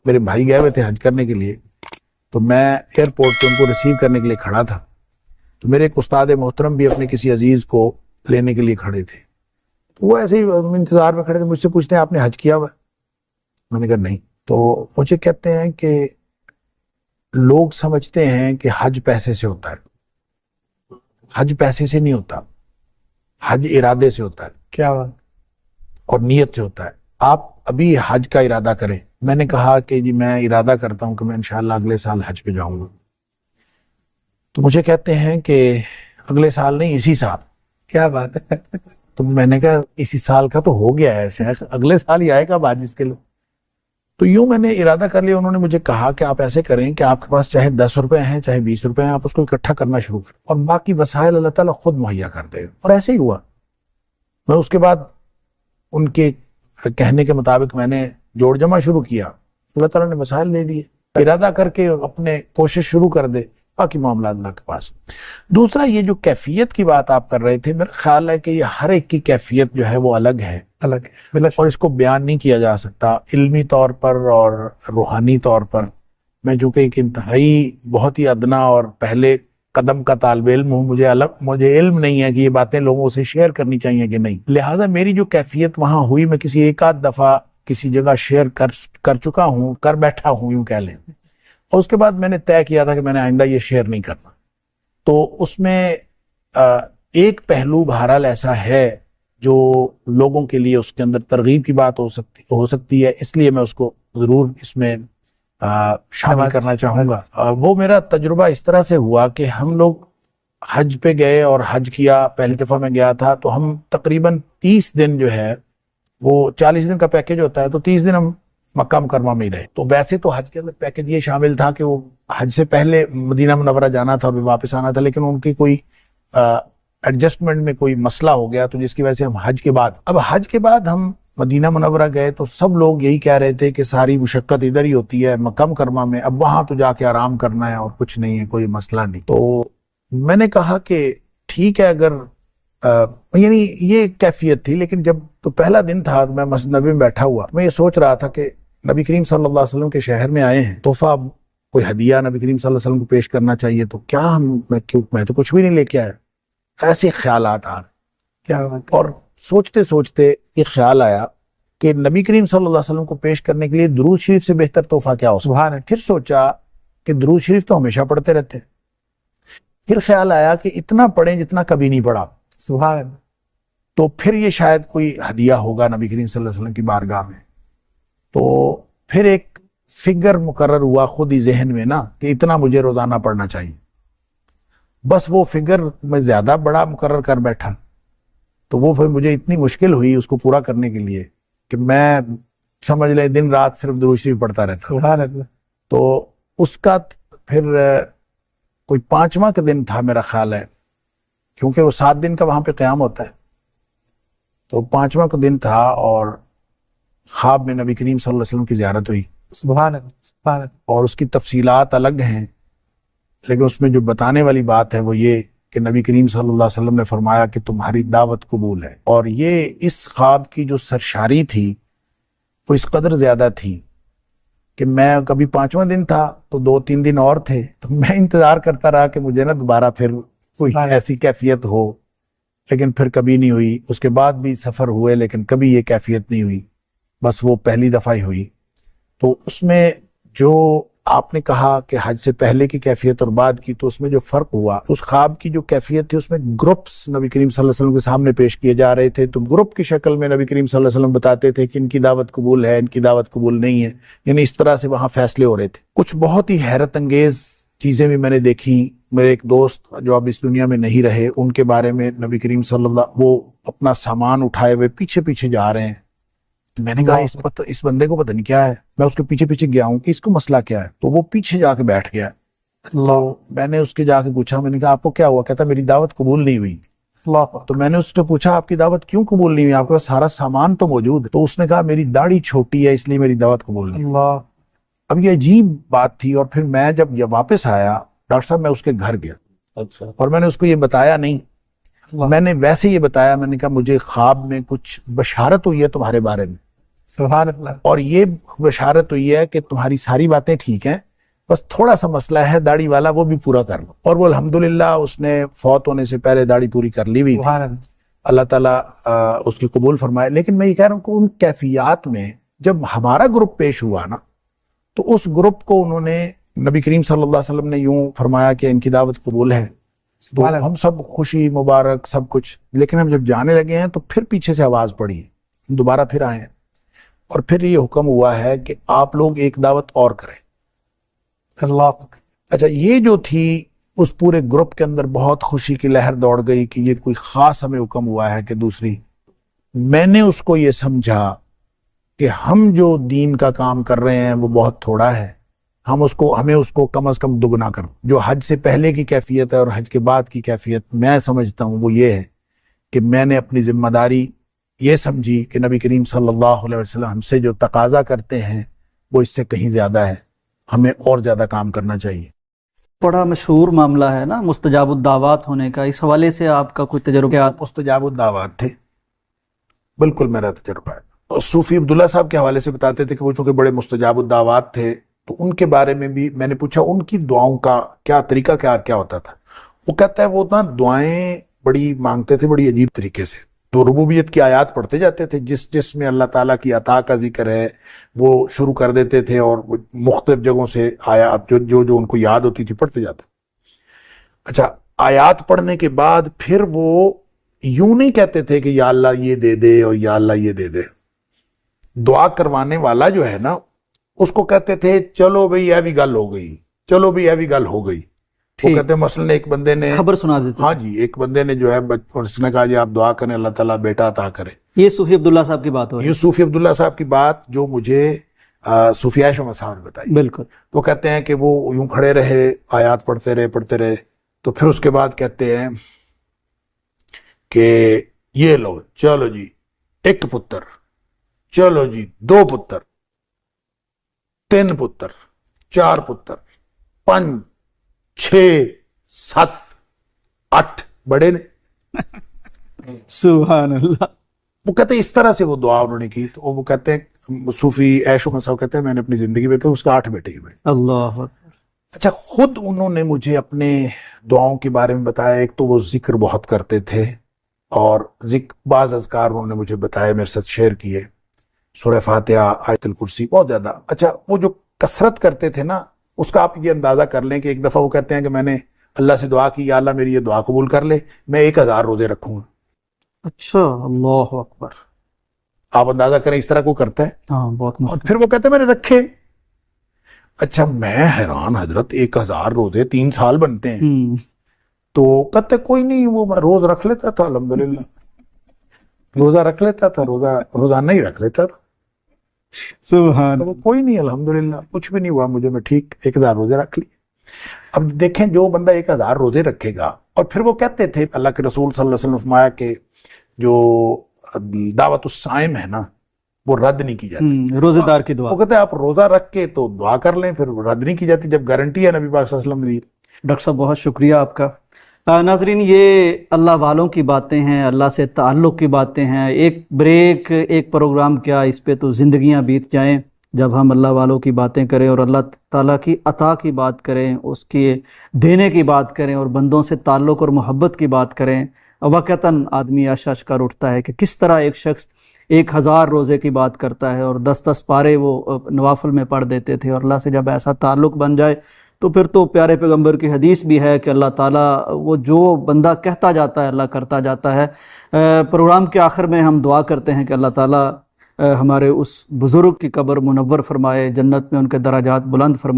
میرے بھائی گئے ہوئے تھے حج کرنے کے لیے، تو میں ایئرپورٹ پہ ان کو ریسیو کرنے کے لیے کھڑا تھا، تو میرے ایک استاد محترم بھی اپنے کسی عزیز کو لینے کے لیے کھڑے تھے، تو وہ ایسے ہی انتظار میں کھڑے تھے، مجھ سے پوچھتے ہیں آپ نے حج کیا ہوا؟ میں نے کہا نہیں۔ تو مجھے کہتے ہیں کہ لوگ سمجھتے ہیں کہ حج پیسے سے ہوتا ہے، حج پیسے سے نہیں ہوتا، حج ارادے سے ہوتا ہے۔ کیا بات؟ اور نیت سے ہوتا ہے۔ آپ ابھی حج کا ارادہ کریں۔ میں نے کہا کہ جی میں ارادہ کرتا ہوں کہ میں انشاءاللہ اگلے سال حج پہ جاؤں گا۔ تو مجھے کہتے ہیں کہ اگلے سال نہیں، اسی سال۔ کیا بات ہے؟ تو میں نے کہا اسی سال کا تو ہو گیا ہے شیخ، اگلے سال ہی آئے گا حج اس کے لیے۔ تو یوں میں نے ارادہ کر لیا۔ انہوں نے مجھے کہا کہ آپ ایسے کریں کہ آپ کے پاس چاہے 10 روپے ہیں چاہے 20 روپے ہیں، آپ اس کو اکٹھا کرنا شروع کریں اور باقی وسائل اللہ تعالیٰ خود مہیا کر دے گا۔ اور ایسے ہی ہوا۔ میں اس کے بعد ان کے کہنے کے مطابق میں نے جوڑ جمع شروع کیا، اللہ تعالیٰ نے وسائل دے دیے۔ ارادہ کر کے اپنے کوشش شروع کر دے، باقی معاملات اللہ کے پاس۔ دوسرا یہ جو کیفیت کی بات آپ کر رہے تھے، میرا خیال ہے کہ یہ ہر ایک کی کیفیت جو ہے وہ الگ ہے، اور اس کو بیان نہیں کیا جا سکتا علمی طور پر اور روحانی طور پر۔ میں چونکہ ایک انتہائی بہت ہی ادنا اور پہلے قدم کا طالب علم ہوں، مجھے علم نہیں ہے کہ یہ باتیں لوگوں سے شیئر کرنی چاہیے کہ نہیں، لہٰذا میری جو کیفیت وہاں ہوئی، میں کسی ایک آدھ دفعہ کسی جگہ شیئر کر چکا ہوں، کر بیٹھا ہوں یوں کہہ لیں، اور اس کے بعد میں نے طے کیا تھا کہ میں نے آئندہ یہ شیئر نہیں کرنا۔ تو اس میں ایک پہلو بہرحال ایسا ہے جو لوگوں کے لیے اس کے اندر ترغیب کی بات ہو سکتی ہے، اس لیے میں اس کو ضرور اس میں شامل کرنا چاہوں گا۔ وہ میرا تجربہ اس طرح سے ہوا کہ ہم لوگ حج پہ گئے اور حج کیا، پہلی دفعہ میں گیا تھا، تو ہم تقریباً 30 دن جو ہے، وہ 40 دن کا پیکیج ہوتا ہے، تو 30 دن ہم مکہ مکرمہ میں ہی رہے۔ تو ویسے تو حج کے اندر پیکیج یہ شامل تھا کہ وہ حج سے پہلے مدینہ منورہ جانا تھا اور واپس آنا تھا، لیکن ان کی کوئی ایڈجسٹمنٹ میں کوئی مسئلہ ہو گیا، تو جس کی وجہ سے ہم حج کے بعد ہم مدینہ منورہ گئے، تو سب لوگ یہی کہہ رہے تھے کہ ساری مشقت ادھر ہی ہوتی ہے مکہ مکرمہ میں، اب وہاں تو جا کے آرام کرنا ہے اور کچھ نہیں ہے، کوئی مسئلہ نہیں۔ تو میں نے کہا کہ ٹھیک ہے، اگر یعنی یہ کیفیت تھی، لیکن جب تو پہلا دن تھا، میں مسجد نبوی میں بیٹھا ہوا، میں یہ سوچ رہا تھا کہ نبی کریم صلی اللہ علیہ وسلم کے شہر میں آئے ہیں، تحفہ کوئی ہدیہ نبی کریم صلی اللہ علیہ وسلم کو پیش کرنا چاہیے، تو کیا میں تو کچھ بھی نہیں لے کے آیا۔ ایسے خیالات آ رہے، کیا بات ہے؟ اور سوچتے سوچتے یہ خیال آیا کہ نبی کریم صلی اللہ علیہ وسلم کو پیش کرنے کے لیے درود شریف سے بہتر تحفہ کیا ہو سکتا ہے۔ پھر سوچا کہ درود شریف تو ہمیشہ پڑھتے رہتے ہیں، پھر خیال آیا کہ اتنا پڑھیں جتنا کبھی نہیں پڑھا، سبحان اللہ، تو پھر یہ شاید کوئی ہدیہ ہوگا نبی کریم صلی اللہ علیہ وسلم کی بارگاہ میں۔ تو پھر ایک فگر مقرر ہوا خود ہی ذہن میں نا کہ اتنا مجھے روزانہ پڑھنا چاہیے، بس وہ فگر میں زیادہ بڑا مقرر کر بیٹھا، تو وہ پھر مجھے اتنی مشکل ہوئی اس کو پورا کرنے کے لیے کہ میں سمجھ لیں دن رات صرف درود شریف پڑھتا رہتا۔ سبحان اللہ۔ تو اس کا پھر کوئی 5واں کا دن تھا میرا خیال ہے، کیونکہ وہ 7 دن کا وہاں پہ قیام ہوتا ہے، تو 5واں کا دن تھا اور خواب میں نبی کریم صلی اللہ علیہ وسلم کی زیارت ہوئی۔ سبحان اللہ، سبحان اللہ۔ اور اس کی تفصیلات الگ ہیں، لیکن اس میں جو بتانے والی بات ہے وہ یہ کہ نبی کریم صلی اللہ علیہ وسلم نے فرمایا کہ تمہاری دعوت قبول ہے۔ اور یہ اس خواب کی جو سرشاری تھی وہ اس قدر زیادہ تھی کہ میں کبھی 5واں دن تھا تو 2-3 دن اور تھے، تو میں انتظار کرتا رہا کہ مجھے نا دوبارہ پھر کوئی ایسی کیفیت ہو، لیکن پھر کبھی نہیں ہوئی۔ اس کے بعد بھی سفر ہوئے لیکن کبھی یہ کیفیت نہیں ہوئی، بس وہ پہلی دفعہ ہی ہوئی۔ تو اس میں جو آپ نے کہا کہ حج سے پہلے کی کیفیت اور بعد کی، تو اس میں جو فرق ہوا، اس خواب کی جو کیفیت تھی اس میں گروپس نبی کریم صلی اللہ علیہ وسلم کے سامنے پیش کیے جا رہے تھے، تو گروپ کی شکل میں نبی کریم صلی اللہ علیہ وسلم بتاتے تھے کہ ان کی دعوت قبول ہے، ان کی دعوت قبول نہیں ہے، یعنی اس طرح سے وہاں فیصلے ہو رہے تھے۔ کچھ بہت ہی حیرت انگیز چیزیں بھی میں نے دیکھی۔ میرے ایک دوست جو اب اس دنیا میں نہیں رہے، ان کے بارے میں نبی کریم صلی اللہ، وہ اپنا سامان اٹھائے ہوئے پیچھے پیچھے جا رہے ہیں۔ میں نے کہا اس بندے کو پتہ نہیں کیا ہے، میں اس کے پیچھے پیچھے گیا ہوں کہ اس کو مسئلہ کیا ہے، تو وہ پیچھے جا کے بیٹھ گیا۔ میں نے اس کے جا کے پوچھا، میں نے کہا آپ کو کیا ہوا؟ کہتا میری دعوت قبول نہیں ہوئی۔ تو میں نے اس سے پوچھا آپ کی دعوت کیوں قبول نہیں ہوئی، آپ کے پاس سارا سامان تو موجود ہے؟ تو اس نے کہا میری داڑھی چھوٹی ہے اس لیے میری دعوت قبول نہیں ہوئی۔ اب یہ عجیب بات تھی، اور پھر میں جب یہ واپس آیا ڈاکٹر صاحب، میں اس کے گھر گیا اور میں نے اس کو یہ بتایا نہیں، میں نے ویسے یہ بتایا، میں نے کہا مجھے خواب میں کچھ بشارت ہوئی ہے تمہارے بارے میں۔ سبحان اللہ. اور یہ بشارت ہوئی ہے کہ تمہاری ساری باتیں ٹھیک ہیں، بس تھوڑا سا مسئلہ ہے داڑھی والا، وہ بھی پورا کر لو. اور وہ الحمدللہ اس نے فوت ہونے سے پہلے داڑھی پوری کر لی ہوئی تھی. سبحان اللہ. اللہ تعالیٰ اس کی قبول فرمائے. لیکن میں یہ کہہ رہا ہوں کہ ان کیفیات میں جب ہمارا گروپ پیش ہوا نا، تو اس گروپ کو انہوں نے، نبی کریم صلی اللہ علیہ وسلم نے یوں فرمایا کہ ان کی دعوت قبول ہے. تو سبحان اللہ. ہم سب خوشی مبارک سب کچھ. لیکن ہم جب جانے لگے ہیں تو پھر پیچھے سے آواز پڑی، ہم دوبارہ پھر آئے ہیں، اور پھر یہ حکم ہوا ہے کہ آپ لوگ ایک دعوت اور کریں. اللہ. اچھا، یہ جو تھی اس پورے گروپ کے اندر بہت خوشی کی لہر دوڑ گئی کہ یہ کوئی خاص ہمیں حکم ہوا ہے. کہ دوسری، میں نے اس کو یہ سمجھا کہ ہم جو دین کا کام کر رہے ہیں وہ بہت تھوڑا ہے، ہمیں اس کو کم از کم دگنا کرو. جو حج سے پہلے کی کیفیت ہے اور حج کے بعد کی کیفیت میں سمجھتا ہوں وہ یہ ہے کہ میں نے اپنی ذمہ داری یہ سمجھی کہ نبی کریم صلی اللہ علیہ وسلم ہم سے جو تقاضا کرتے ہیں وہ اس سے کہیں زیادہ ہے، ہمیں اور زیادہ کام کرنا چاہیے. بڑا مشہور معاملہ ہے نا مستجاب الدعوات ہونے کا، اس حوالے سے آپ کا کوئی تجربہ؟ مستجاب الدعوات تھے، بالکل میرا تجربہ ہے. اور صوفی عبداللہ صاحب کے حوالے سے بتاتے تھے کہ وہ چونکہ بڑے مستجاب الدعوات تھے، تو ان کے بارے میں بھی میں نے پوچھا ان کی دعاؤں کا کیا طریقہ کیا ہوتا تھا. وہ کہتا ہے وہ نا دعائیں بڑی مانگتے تھے بڑی عجیب طریقے سے. تو ربوبیت کی آیات پڑھتے جاتے تھے، جس میں اللہ تعالیٰ کی عطا کا ذکر ہے وہ شروع کر دیتے تھے، اور مختلف جگہوں سے آیات جو ان کو یاد ہوتی تھی پڑھتے جاتے. اچھا، آیات پڑھنے کے بعد پھر وہ یوں نہیں کہتے تھے کہ یا اللہ یہ دے دے اور یا اللہ یہ دے دے. دعا کروانے والا جو ہے نا اس کو کہتے تھے چلو بھئی یہ بھی گل ہو گئی، چلو بھئی یہ بھی گل ہو گئی. وہ کہتے ہیں مثلا ایک بندے نے خبر سنا دیتے. ہاں جی، ایک بندے نے جو ہے اس نے کہا جی آپ دعا کریں اللہ تعالیٰ بیٹا عطا کرے. یہ صوفی عبداللہ صاحب کی بات ہو رہی یہ صوفی عبداللہ صاحب کی بات جو مجھے صوفی عائشہ صاحب نے بتائی. بالکل. تو کہتے ہیں کہ وہ یوں کھڑے رہے، آیات پڑھتے رہے، تو پھر اس کے بعد کہتے ہیں کہ یہ لو چلو جی ایک پتر، چلو جی 2 پتر، 3 پتر، 4 پتر، 5، 6، 7، 8 بڑے نے. سبحان اللہ. وہ کہتے ہیں اس طرح سے وہ دعا انہوں نے کی. تو وہ کہتے ہیں صوفی عائشہ صاحب کہتے ہیں میں نے اپنی زندگی میں تو اس کا 8 بیٹے ہوئے. اللہ. اچھا، خود انہوں نے مجھے اپنے دعاؤں کے بارے میں بتایا. ایک تو وہ ذکر بہت کرتے تھے، اور بعض اذکار انہوں نے مجھے بتایا، میرے ساتھ شیئر کیے، سورہ فاتحہ، آیت الکرسی، بہت زیادہ. اچھا، وہ جو کثرت کرتے تھے نا اس کا آپ یہ اندازہ کر لیں کہ ایک دفعہ وہ کہتے ہیں کہ میں نے اللہ سے دعا کی یا اللہ میری یہ دعا قبول کر لے، میں 1000 روزے رکھوں گا. اچھا، اللہ اکبر. آپ اندازہ کریں اس طرح کو کرتا ہے. ہاں بہت اور مشکل. پھر وہ کہتے ہیں میں نے رکھے. اچھا، میں حیران حضرت 1000 روزے 3 سال بنتے ہیں. تو کہتے کوئی نہیں، وہ میں روز رکھ لیتا تھا، الحمدللہ روزہ رکھ لیتا تھا، روزانہ ہی رکھ لیتا تھا. سبحان. وہ کوئی نہیں، الحمدللہ کچھ بھی نہیں ہوا مجھے، میں ٹھیک 1000 روزے رکھ لیے. اب دیکھیں جو بندہ 1000 روزے رکھے گا، اور پھر وہ کہتے تھے اللہ کے رسول صلی اللہ علیہ وسلم نے فرمایا کہ جو دعوت الصائم ہے نا وہ رد نہیں کی جاتی. روزے دار کی دعا. وہ کہتے ہیں آپ روزہ رکھ کے تو دعا کر لیں، پھر رد نہیں کی جاتی جب گارنٹی ہے نبی پاک صلی اللہ علیہ وسلم نے دی. ڈاکٹر صاحب بہت شکریہ آپ کا. ناظرین، یہ اللہ والوں کی باتیں ہیں، اللہ سے تعلق کی باتیں ہیں. ایک بریک، ایک پروگرام کیا، اس پہ تو زندگیاں بیت جائیں جب ہم اللہ والوں کی باتیں کریں اور اللہ تعالیٰ کی عطا کی بات کریں، اس کی دینے کی بات کریں، اور بندوں سے تعلق اور محبت کی بات کریں. واقعتاً آدمی اشاش کر اٹھتا ہے کہ کس طرح ایک شخص 1000 روزے کی بات کرتا ہے، اور 10 پارے وہ نوافل میں پڑھ دیتے تھے. اور اللہ سے جب ایسا تعلق بن جائے تو پھر تو پیارے پیغمبر کی حدیث بھی ہے کہ اللہ تعالیٰ وہ جو بندہ کہتا جاتا ہے اللہ کرتا جاتا ہے. پروگرام کے آخر میں ہم دعا کرتے ہیں کہ اللہ تعالیٰ ہمارے اس بزرگ کی قبر منور فرمائے، جنت میں ان کے درجات بلند فرمائے.